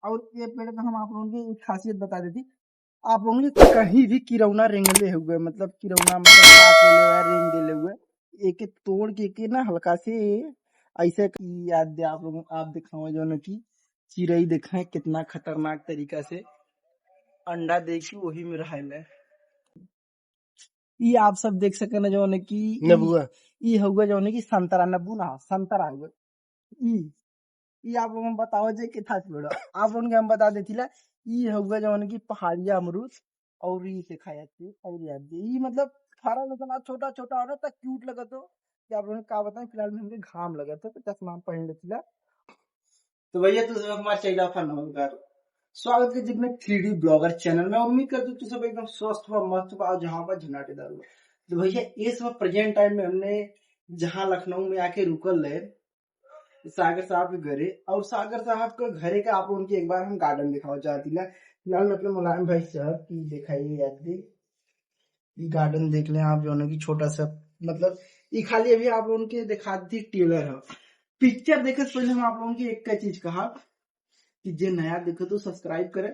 और ये पेड़ का हम आप लोगों की एक खासियत बता देती, आप लोगों के कहीं भी किरौना रेंगले हुए, मतलब किरौना मतलब काट ले हुए रेंग दे हुए, एक एक तोड़ के ना हल्का से ऐसे याद दे आप लोगों, आप दिखाओ जो न की चिड़ई देखे कितना खतरनाक तरीका से अंडा दे के वही में रहे। ये आप सब देख सके ना जो न की नबुआ ई हुआ जो न की संतरा नब्बू ना संतरा हुआ ई आप लोगों बताओ जे के था पेड़ आप लोगों के हम बता देथिला ई हुआ जवन की पहाड़िया अमरूद और ई से खाया थी और याद दे ई मतलब खारा इतना छोटा छोटा हो रहा था क्यूट लगा तो कि आप लोगों ने का बताएं फिलहाल में हमके घाम लगा था तो चश्मा पहन लेथिला। तो भैया तू सब हमारे चैनल पर नमस्कार, स्वागत है जितने 3D ब्लॉगर चैनल में। उम्मीद करता हूँ तू सब एकदम स्वस्थ हुआ मस्त हुआ और जहाँ पर झनाटेदार हुआ। तो भैया इस वक्त प्रेजेंट टाइम में हमने जहाँ लखनऊ में आके रुकल है सागर साहब के घरे, और सागर साहब के घरे का आप लोगों की एक बार हम गार्डन दिखाओ चाहती ना फिलहाल में अपने मुलायम भाई साहब की दिखाइए याद दी ये गार्डन देख लें आप जो की छोटा सा मतलब ये खाली अभी आप लोगों के दिखा दी टेलर है पिक्चर देखे से पहले हम आप लोगों की एक का चीज कहा कि जे नया देखे तो सब्सक्राइब करे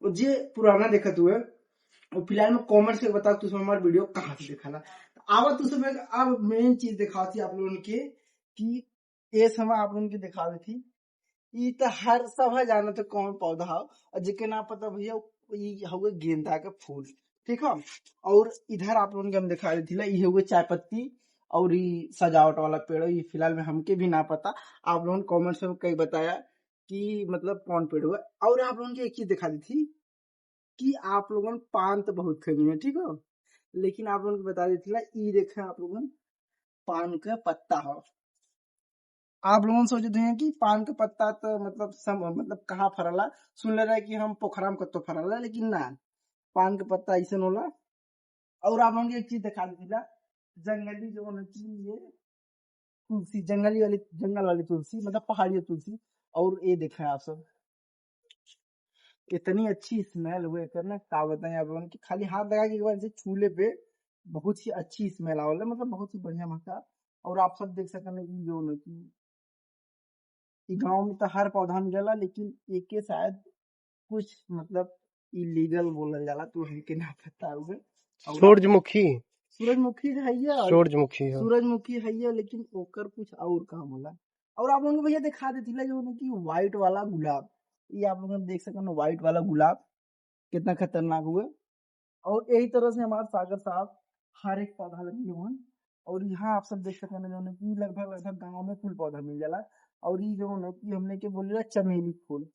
और जे पुराना देखत हुए और फिलहाल में कमेंट से बताओ तुम हमारा वीडियो कहाँ से देखा ला आवा तुम सब अब मेन चीज दिखा थी आप लोगों के कि ये समय आप लोगों की दिखा थी ये तो हर सब है जाना तो कौन पौधा हो और जिके ना पता भैया ये हुए गेंदा का फूल ठीक है। और इधर आप लोगों के हम दिखा रही थी ये हुए चाय पत्ती और ये सजावट वाला पेड़ ये फिलहाल में हमके भी ना पता, आप लोगों ने कमेंट्स में कई बताया कि मतलब कौन पेड़ हुआ। और आप लोगों की एक चीज दिखा दी थी कि आप लोगों ने पान तो बहुत खरीदी है ठीक है, लेकिन आप लोगों को बता दी थी ये देखे आप लोगों ने पान का पत्ता हो। आप लोगों सोचे थे कि पान का पत्ता तो मतलब कहाँ फरला, सुन ले रहा है कि हम पोखरा में कत्तो फरला, लेकिन ना पान का पत्ता ऐसा होला। और आप लोगों की एक चीज दिखा दी जंगली जो ये तुलसी जंगल वाली तुलसी मतलब पहाड़ी तुलसी। और ये देखा आप सब इतनी अच्छी स्मेल हुए करना क्या बताएं आप लोगों की, खाली हाथ लगा के एक बार से छूले पे बहुत ही अच्छी स्मेल आवल मतलब बहुत ही बढ़िया मसा। और आप सब देख सकते जो न कि गांव में तो हर पौधा मिलेला लेकिन एक के शायद कुछ मतलब इलीगल बोलल जाला तो हमके ना पता होगा। और आप सूरजमुखी सूरजमुखी है ये सूरजमुखी हो सूरजमुखी है ये लेकिन ओकर कुछ और काम होला। और आप लोगों को भैया दिखा देती जो है कि व्हाइट वाला गुलाब, ये आप लोग देख सकते हैं व्हाइट वाला गुलाब कितना खतरनाक हुआ। और यही तरह से हमारे सागर साहब हर एक पौधा लगे हुए हैं। और यहाँ आप सब देख सकते हैं जो है कि लगभग लगभग गाँव में फूल पौधा मिल जाला। और ये जो है कि हमने के बोले चमेली फूल।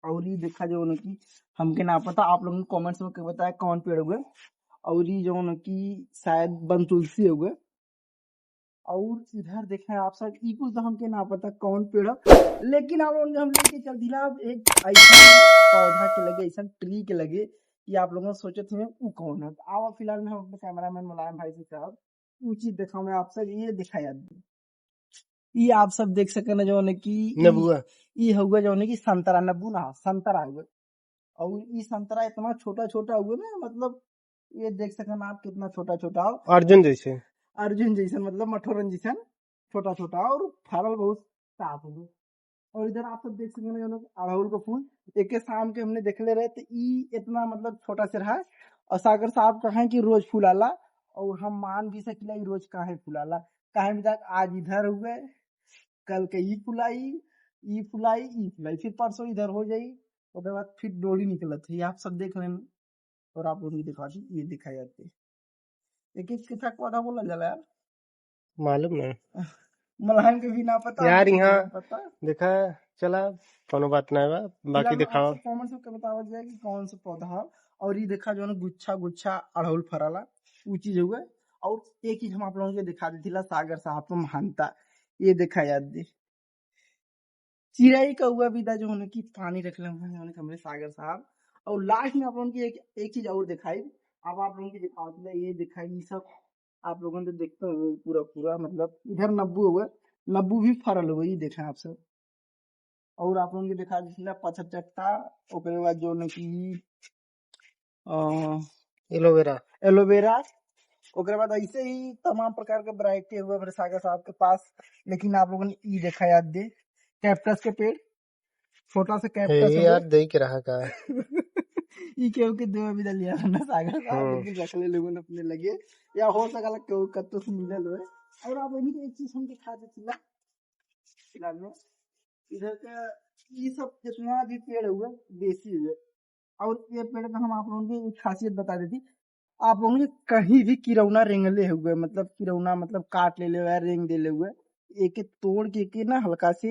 और ये देखा जो है कि हमके ना पता, आप लोगों ने कमेंट्स में बताया कौन पेड़ हुए। और ये जो है कि शायद बन तुलसी हुए। और इधर देखें आप सब ई कुछ तो हमके ना पता कौन पेड़ है, लेकिन आप लोगों ने हम लेके चल दिला एक ऐसा पौधा के लगे ऐसा ट्री के लगे कि आप लोगों सोचे थे वो कौन है। आओ फिलहाल में हम अपने कैमरामैन मुलायम भाई से साहब वो चीज दिखाओ मैं आप सब ये दिखाया ये आप सब देख सके ना जो कि नबुआ ये हुआ जो कि संतरा नब्बू ना संतरा हुआ। और ये संतरा इतना छोटा छोटा हुआ ना मतलब ये देख सके ना आप कितना छोटा छोटा हो अर्जुन जैसे अर्जुन जैसा मतलब मठोरन जैसा छोटा छोटा और फरल बहुत साफ हो। और इधर आप सब देख सकते हैं अड़हुल का फूल एक के शाम के हमने देख ले रहे तो ई इतना मतलब छोटा सा रहा। और सागर साहब कहें कि रोज फूलाला और हम मान भी सकिला रोज काहे फूलाला, काहे भी तक आज इधर हुए कल के ई फुलाई फिर परसों इधर हो जाई उसके बाद फिर डोरी निकलत है आप सब देख रहे हैं। और आप लोग दिखा दी ये दिखाई जाते एक एक किथा पौधा बोला जाला यार मालूम ना मलहन के भी ना पता यार हमके भी यहाँ ना पता। देखा चला कोनो बात ना बा बाकी फिलहाल में आप दिखाओ सब कमेंट्स में बतावल जाए कि कौन सा पौधा है। और ये देखा जो है गुच्छा गुच्छा अड़हुल फराला वो चीज हुआ। और एक चीज हम आप लोगों को दिखा दी थी सागर साहब को महानता ये देखा याद दे चिड़ई का हुआ विदा जो होने की पानी रख हुए हैं हमारे सागर साहब। और लास्ट में आप लोगों की एक चीज और दिखाई, अब आप लोगों की दिखाओ ये दिखाई ये सब आप लोगों ने देखते हुए पूरा पूरा मतलब इधर नब्बू हुआ नब्बू भी फरल हुआ ये देखा आप सब। और आप लोगों के दिखा दी पचहत्ता ओकरे बाद जो न की एलोवेरा एलोवेरा ओकरे बाद ऐसे ही तमाम प्रकार के वैरायटी हुए मेरे सागर साहब के पास। लेकिन आप लोगों ने ई देखा याद दे कैक्टस के पेड़ छोटा सा हे कैक्टस हो यार दे के रहा का ई केहू के दो अभी लिया ना सागर साहब हम्म लेकिन रख ले लोगन अपने लगे या हो सकला केहू कत्तो से मिलल हो। और आप वही एक चीज हम दिखा देतिला फिलहाल में इधर का ये सब जितना भी पेड़ हुए देसी हुए। और ये पेड़ का हम आप लोगों की एक खासियत बता देती, आप लोगों ने कहीं भी किरौना रेंगले हुए मतलब किरौना मतलब काट ले हुए रेंग दे हुए एक एक तोड़ के ना हल्का से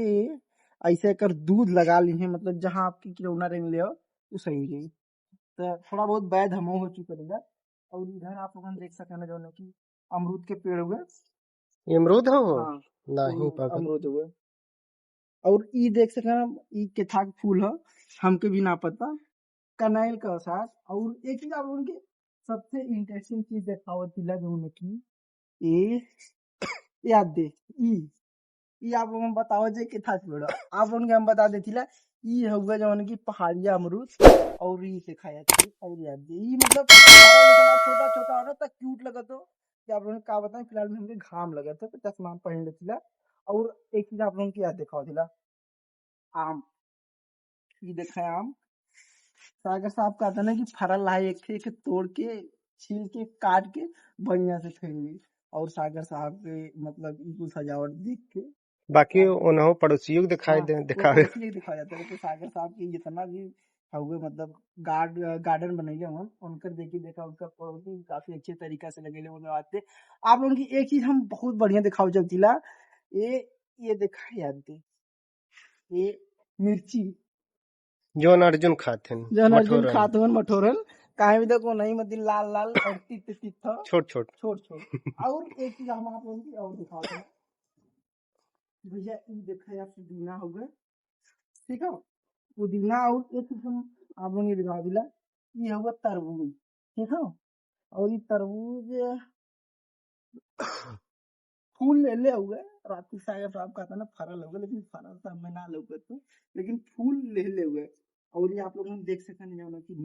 ऐसे कर दूध लगा ली है मतलब जहाँ आपकी किरौना रेंग ले हो वो सही हो जाएगी। तो थोड़ा बहुत वैध हम हो चुके इधर। और इधर आप लोग देख सके ना जो है कि अमरूद के पेड़ हुए। अमरूद हो वो हाँ नहीं पागल अमरूद हुए। और ई देख सके ना ई के था फूल है हमके भी ना पता कनाइल का साथ। और एक चीज आप लोगों के सबसे इंटरेस्टिंग चीज देखावत दिला जो की ये याद दे ई आप लोगन बताओ जे के था पेड़ आप लोगन के हम बता देतिला ई हुआ जवन की पहाड़िया अमरूद। और ई से खाया थी और याद दे ई मतलब छोटा छोटा हो ना तक क्यूट लगा तो कि आप लोगन का बताएं फिलहाल में हमके घाम लगा था तो चश्मा पहन लेतिला। और एक चीज आप लोगन की याद दिखाओ दिला आम ई देखा आम सागर साहब कहता ना कि फरल लाई एक तोड़ के छील के काट के बढ़िया से खाएंगे। और सागर साहब के मतलब इनको सजावट देख के बाकी उन्हों पड़ोसियों को दिखाई हाँ दे वो दिखावे पड़ोसी के दिखाया जाता है लेकिन सागर साहब की जितना भी हुए मतलब गार्डन बनैले हम उनकर देखी देखा उनका पड़ोसी काफी अच्छे तरीका से लगे उन्हें आते। आप लोगों की एक चीज हम बहुत बढ़िया दिखाओ जब जिला ये देखा याद थे ये मिर्ची जोन अर्जुन खाथिन जन अर्जुन मठोरन खातवन मठोरन काहे भी देखो नहीं मतलब लाल लाल और तित तित था छोट छोट छोट छोट। और एक चीज हम आप लोगों की और दिखाओ थे भैया ये देखा यार पुदीना हो गए ठीक है पुदीना। और एक चीज हम आप लोगों को दिखा दिला ये होगा तरबूज ठीक है। और ये तरबूज फूल ले हुए रात सागर साहब का था ना फरल होगा लेकिन फरल तो हमें ना लगे तो लेकिन फूल ले हुए। और ये आप लोग देख सकते हैं जो कि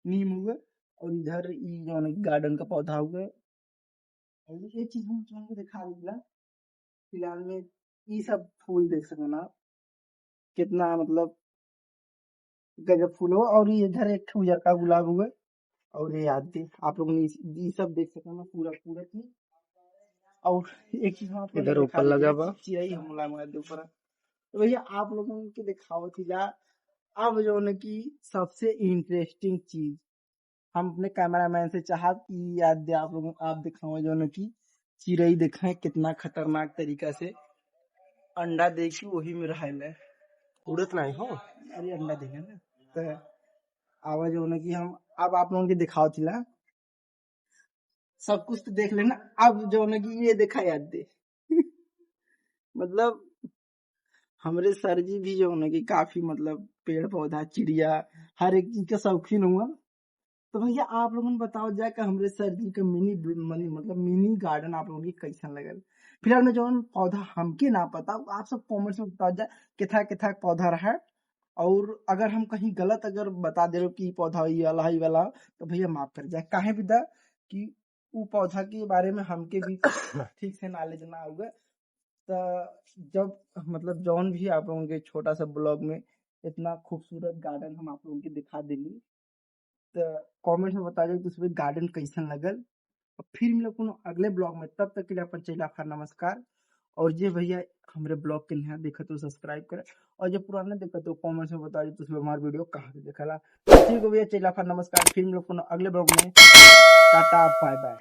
नीम हुआ। और इधर ये जो है गार्डन का पौधा हुआ। और ये चीज हम तुमको दिखा दिला फिलहाल में ये सब फूल देख सकते ना कितना मतलब गजब फूल हो। और ये इधर एक उजर का गुलाब हुआ। और ये याद थी आप लोगों ने ये सब देख सके ना पूरा पूरा चीज। और एक चीज हम आप लोगों इधर को दिखा ऊपर देते लगा हैं बा चिड़ई हमला में ऊपर। तो भैया आप लोगों के दिखाओ थी जा अब जो है कि सबसे इंटरेस्टिंग चीज हम अपने कैमरामैन से चाहा कि याद दे आप लोगों आप दिखाओ जो है कि चिड़ई देखें कितना खतरनाक तरीका से अंडा दे के वही में रहे उड़त नहीं हो अरे अंडा देगा ना तो आवाज जो है कि हम अब आप लोगों के दिखाओ थिला सब कुछ तो देख लेना। अब जो है कि ये देखा याद दे मतलब हमारे सर जी भी जो है कि काफी मतलब पेड़ पौधा चिड़िया हर एक चीज का शौकीन हुआ। तो भैया आप लोगों ने बताओ जाए कि हमारे सर जी का मतलब मिनी गार्डन आप लोगों की कैसा लगल। फिलहाल में जो पौधा हमके ना पता आप सब कमेंट्स में बताओ जाए किथा पौधा रहा। और अगर हम कहीं गलत अगर बता दे रहे कि पौधा ये वाला ही वाला तो भैया माफ कर जाए काहे भी दा कि वो पौधा के बारे में हमके भी ठीक से नॉलेज ना होगा। तो जब मतलब जौन भी आप लोगों के छोटा सा ब्लॉग में इतना खूबसूरत गार्डन हम आप लोगों के दिखा देली तो कमेंट में बता दो कि उसमें गार्डन कैसन लगल। और फिर मिलो कोनो अगले ब्लॉग में तब तक के लिए अपन चला खा नमस्कार। और जे भैया हमारे ब्लॉग के नया देखा तो सब्सक्राइब करे और जो पुराना देखा तो कमेंट्स में बता दो तो उसमें हमारा वीडियो कहाँ से देखा ला। ठीक है भैया चला खा नमस्कार फिर मिलो कोनो अगले ब्लॉग में टाटा बाय बाय।